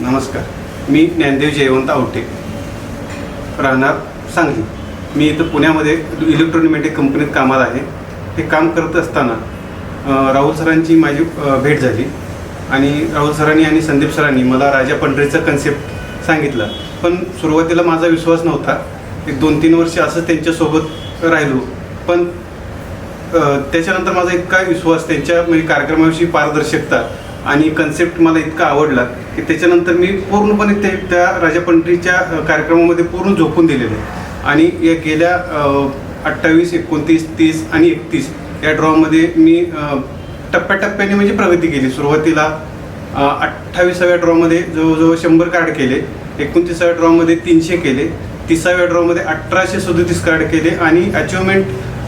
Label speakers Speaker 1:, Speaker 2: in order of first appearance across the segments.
Speaker 1: नमस्कार. मी ज्ञानदेव जयवंत आवटे, राहणार सांगली. मी इथं पुण्यामध्ये इलेक्ट्रॉनिक कंपनीत कामाला आहे. हे काम करत असताना राहुल सरांची माझी भेट झाली आणि राहुल सरांनी आणि संदीप सरांनी मला राजा पंढरीचा कन्सेप्ट सांगितला. पण सुरुवातीला माझा विश्वास नव्हता. एक 2-3 वर्ष असं त्यांच्यासोबत राहिलो. पण त्याच्यानंतर माझा इतका विश्वास त्यांच्या म्हणजे कार्यक्रमाविषयी पारदर्शकता आणि कन्सेप्ट मला इतका आवडला की त्याच्यानंतर मी पूर्णपणे त्या राजा पंढरीच्या कार्यक्रमामध्ये पूर्ण झोकून दिलेले. आणि या गेल्या 28, 29, 30 आणि 31 या ड्रॉमध्ये मी टप्प्याटप्प्याने म्हणजे प्रगती केली. सुरुवातीला 28व्या ड्रॉमध्ये जवळजवळ 100 कार्ड केले, 29व्या ड्रॉमध्ये 300 केले, 30व्या ड्रॉमध्ये 1837 कार्ड केले आणि अचिव्हमेंट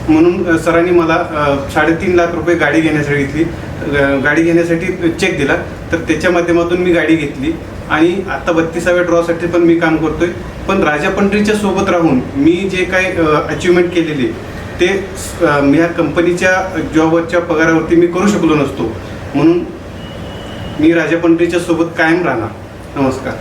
Speaker 1: म्हणून सरांनी मला 3.5 लाख रुपये गाडी घेण्यासाठी चेक दिला. तर त्याच्या माध्यमातून मी गाडी घेतली आणि आता 32व्या ड्रॉसाठी पण मी काम करतोय. पण राजा पंढरीच्या सोबत राहून मी जे काय अचिव्हमेंट केलेली ते मी ह्या कंपनीच्या जॉबवरच्या पगारावरती मी करू शकलो नसतो. म्हणून मी राजा पंढरीच्या सोबत कायम राहणार. नमस्कार.